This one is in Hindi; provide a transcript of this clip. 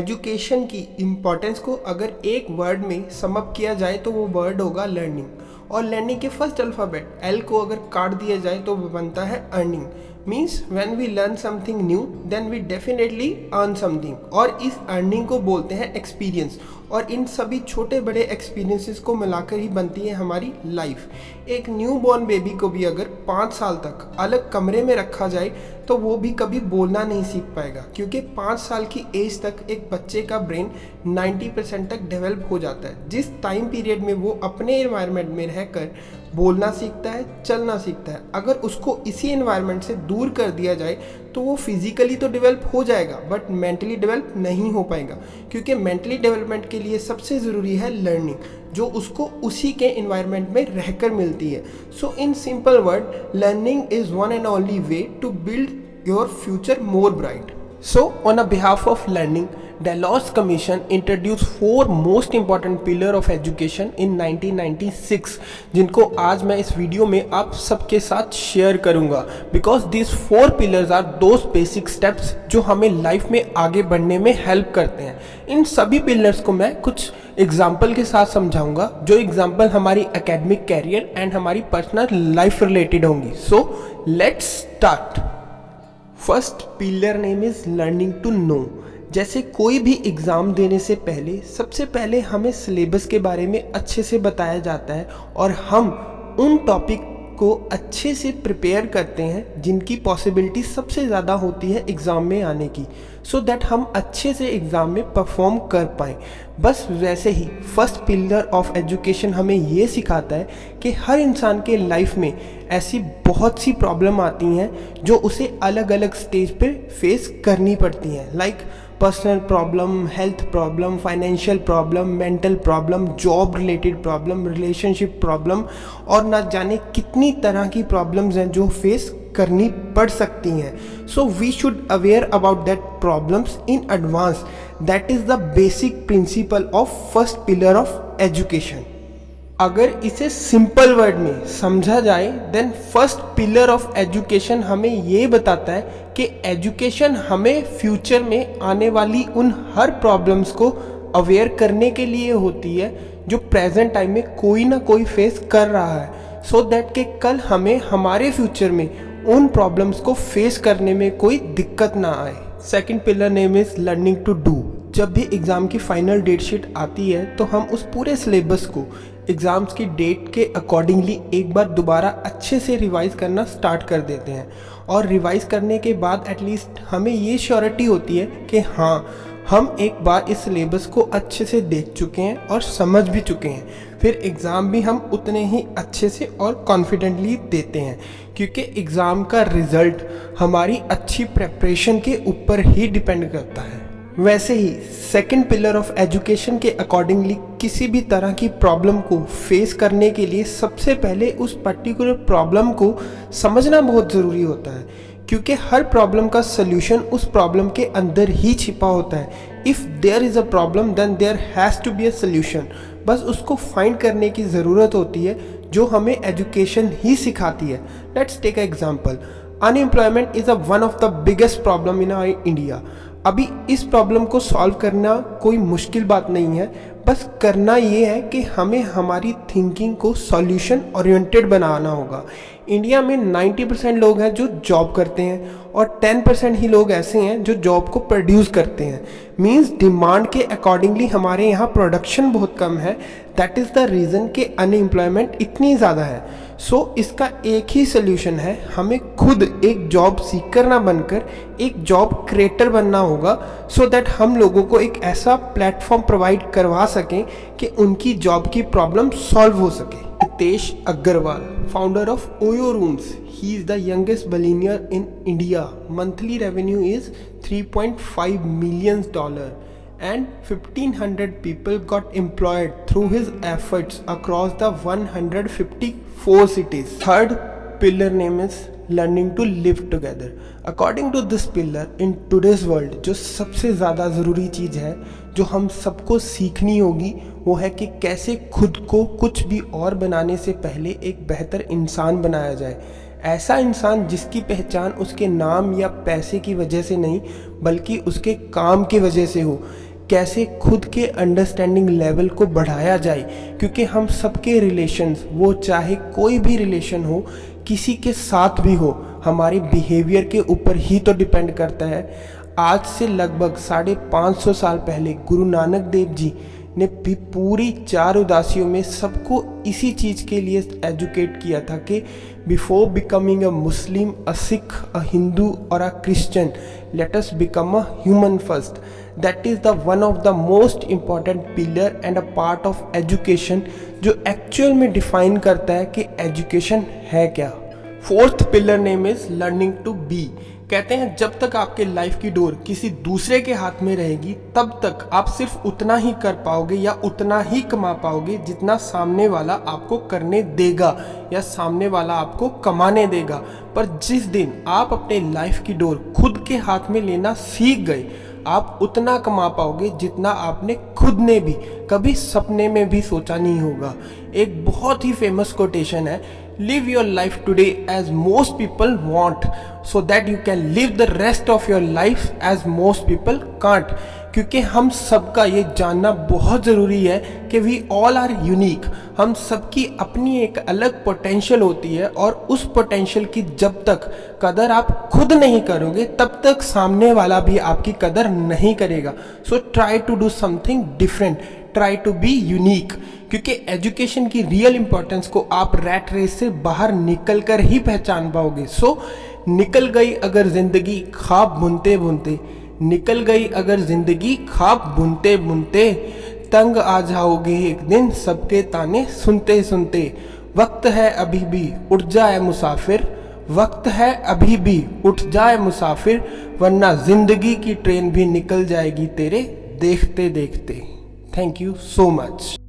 एजुकेशन की इम्पोर्टेंस को अगर एक वर्ड में सम अप किया जाए तो वो वर्ड होगा लर्निंग। और लर्निंग के फर्स्ट अल्फ़ाबेट एल को अगर काट दिया जाए तो वो बनता है earning. Means when we learn something new then we definitely earn something. और इस अर्निंग को बोलते हैं एक्सपीरियंस। और इन सभी छोटे बड़े एक्सपीरियंसेस को मिलाकर ही बनती है हमारी लाइफ। एक न्यू बॉर्न बेबी को भी अगर 5 साल तक अलग कमरे में रखा जाए तो वो भी कभी बोलना नहीं सीख पाएगा, क्योंकि 5 साल की एज तक एक बच्चे का ब्रेन 90% तक डेवलप हो जाता है, जिस टाइम पीरियड में वो अपने एनवायरनमेंट में रहकर बोलना सीखता है, चलना सीखता है। अगर उसको इसी एनवायरनमेंट से दूर कर दिया जाए तो वो फिजिकली तो डेवलप हो जाएगा बट मेंटली डेवलप नहीं हो पाएगा, क्योंकि मेंटली डेवलपमेंट के लिए सबसे ज़रूरी है लर्निंग, जो उसको उसी के एनवायरनमेंट में रहकर मिलती है। So in simple word, learning is one and only way to build your future more bright. So, on a behalf of learning, Delos Commission introduced 4 most important pillars of education in 1996, जिनको आज मैं इस वीडियो में आप सबके साथ शेयर करूंगा, because these 4 pillars are those basic steps जो हमें लाइफ में आगे बढ़ने में हेल्प करते हैं। इन सभी पिलर्स को मैं कुछ एग्जाम्पल के साथ समझाऊंगा, जो एग्जाम्पल हमारी एकेडमिक कैरियर एंड हमारी पर्सनल लाइफ रिलेटेड होंगी। So let's start. First pillar name is learning to know. जैसे कोई भी एग्ज़ाम देने से पहले सबसे पहले हमें सिलेबस के बारे में अच्छे से बताया जाता है और हम उन टॉपिक को अच्छे से प्रिपेयर करते हैं जिनकी पॉसिबिलिटी सबसे ज़्यादा होती है एग्ज़ाम में आने की, सो दैट हम अच्छे से एग्ज़ाम में परफॉर्म कर पाएँ। बस वैसे ही फर्स्ट पिलर ऑफ एजुकेशन हमें ये सिखाता है कि हर इंसान के लाइफ में ऐसी बहुत सी प्रॉब्लम आती हैं जो उसे अलग अलग स्टेज पे फेस करनी पड़ती हैं, like personal problem, health problem, financial problem, mental problem, job related problem, relationship problem, और ना जाने कितनी तरह की प्रॉब्लम्स हैं जो फेस करनी पड़ सकती हैं। So we should aware about that problems in advance. That is the basic principle of first pillar of education. अगर इसे सिंपल वर्ड में समझा जाए then first pillar of education हमें ये बताता है कि एजुकेशन हमें फ्यूचर में आने वाली उन हर प्रॉब्लम्स को अवेयर करने के लिए होती है जो प्रेजेंट टाइम में कोई ना कोई फेस कर रहा है, सो दैट कि कल हमें हमारे फ्यूचर में उन प्रॉब्लम्स को फेस करने में कोई दिक्कत ना आए। Second pillar name is learning to do. जब भी एग्ज़ाम की फाइनल डेट शीट आती है तो हम उस पूरे सिलेबस को एग्ज़ाम्स की डेट के अकॉर्डिंगली एक बार दोबारा अच्छे से रिवाइज़ करना स्टार्ट कर देते हैं। और रिवाइज़ करने के बाद एटलीस्ट हमें ये श्योरिटी होती है कि हाँ, हम एक बार इस सिलेबस को अच्छे से देख चुके हैं और समझ भी चुके हैं। फिर एग्ज़ाम भी हम उतने ही अच्छे से और कॉन्फिडेंटली देते हैं, क्योंकि एग्ज़ाम का रिज़ल्ट हमारी अच्छी प्रेपरेशन के ऊपर ही डिपेंड करता है। वैसे ही सेकंड पिलर ऑफ एजुकेशन के अकॉर्डिंगली किसी भी तरह की प्रॉब्लम को फेस करने के लिए सबसे पहले उस पर्टिकुलर प्रॉब्लम को समझना बहुत ज़रूरी होता है, क्योंकि हर प्रॉब्लम का सल्यूशन उस प्रॉब्लम के अंदर ही छिपा होता है। If there is a problem then there has to be a solution. बस उसको फाइंड करने की ज़रूरत होती है, जो हमें एजुकेशन ही सिखाती है। Let's take a example. Unemployment is one of the biggest problem in India. अभी इस प्रॉब्लम को सॉल्व करना कोई मुश्किल बात नहीं है, बस करना ये है कि हमें हमारी थिंकिंग को सॉल्यूशन ओरिएंटेड बनाना होगा। इंडिया में 90% लोग हैं जो जॉब करते हैं और 10% ही लोग ऐसे हैं जो जॉब को प्रोड्यूस करते हैं। मींस डिमांड के अकॉर्डिंगली हमारे यहाँ प्रोडक्शन बहुत कम है। दैट इज़ द रीज़न कि अनएम्प्लॉयमेंट इतनी ज़्यादा है। सो इसका एक ही सोल्यूशन है, हमें खुद एक जॉब सीकर ना बनकर एक जॉब क्रिएटर बनना होगा, सो दैट हम लोगों को एक ऐसा प्लेटफॉर्म प्रोवाइड करवा सकें कि उनकी जॉब की प्रॉब्लम सॉल्व हो सके। Ritesh Agarwal, founder of OYO rooms, he is the youngest billionaire in India. Monthly revenue is $3.5 million and 1,500 people got employed through his efforts across the 154 cities. Third pillar name is learning to live together. According to this pillar, in today's world, जो सबसे ज़्यादा ज़रूरी चीज़ है जो हम सबको सीखनी होगी वो है कि कैसे खुद को कुछ भी और बनाने से पहले एक बेहतर इंसान बनाया जाए। ऐसा इंसान जिसकी पहचान उसके नाम या पैसे की वजह से नहीं बल्कि उसके काम की वजह से हो। कैसे खुद के अंडरस्टैंडिंग लेवल को बढ़ाया जाए, क्योंकि हम सबके रिलेशंस, वो चाहे कोई भी रिलेशन हो, किसी के साथ भी हो, हमारे बिहेवियर के ऊपर ही तो डिपेंड करता है। आज से लगभग 550 साल पहले गुरु नानक देव जी ने भी पूरी 4 उदासियों में सबको इसी चीज़ के लिए एजुकेट किया था कि before becoming a Muslim, a Sikh, a Hindu और a Christian, let us become a human first. That is the one of the most important pillar and a part of education, जो एक्चुअल में डिफाइन करता है कि एजुकेशन है क्या। Fourth pillar name is learning to be. कहते हैं जब तक आपके लाइफ की डोर किसी दूसरे के हाथ में रहेगी, तब तक आप सिर्फ उतना ही कर पाओगे या उतना ही कमा पाओगे जितना सामने वाला आपको करने देगा या सामने वाला आपको कमाने देगा। पर जिस दिन आप अपने लाइफ की डोर खुद के हाथ में लेना सीख गए, आप उतना कमा पाओगे जितना आपने खुद ने भी कभी सपने में भी सोचा नहीं होगा। एक बहुत ही फेमस कोटेशन है, live your life today as most people want so that you can live the rest of your life as most people can't. क्योंकि हम सबका ये जानना बहुत ज़रूरी है कि वी ऑल आर यूनिक। हम सबकी अपनी एक अलग पोटेंशियल होती है और उस पोटेंशियल की जब तक कदर आप खुद नहीं करोगे, तब तक सामने वाला भी आपकी कदर नहीं करेगा। So try to do something different, try to be unique, क्योंकि एजुकेशन की रियल इंपॉर्टेंस को आप रैट रेस से बाहर निकल कर ही पहचान पाओगे। सो निकल गई अगर जिंदगी ख्वाब बुनते बुनते, निकल गई अगर जिंदगी ख्वाब बुनते बुनते, तंग आ जाओगे एक दिन सबके ताने सुनते सुनते। वक्त है अभी भी उठ जाए मुसाफिर, वक्त है अभी भी उठ जाए मुसाफिर, वरना जिंदगी की ट्रेन भी निकल जाएगी तेरे देखते देखते। Thank you so much.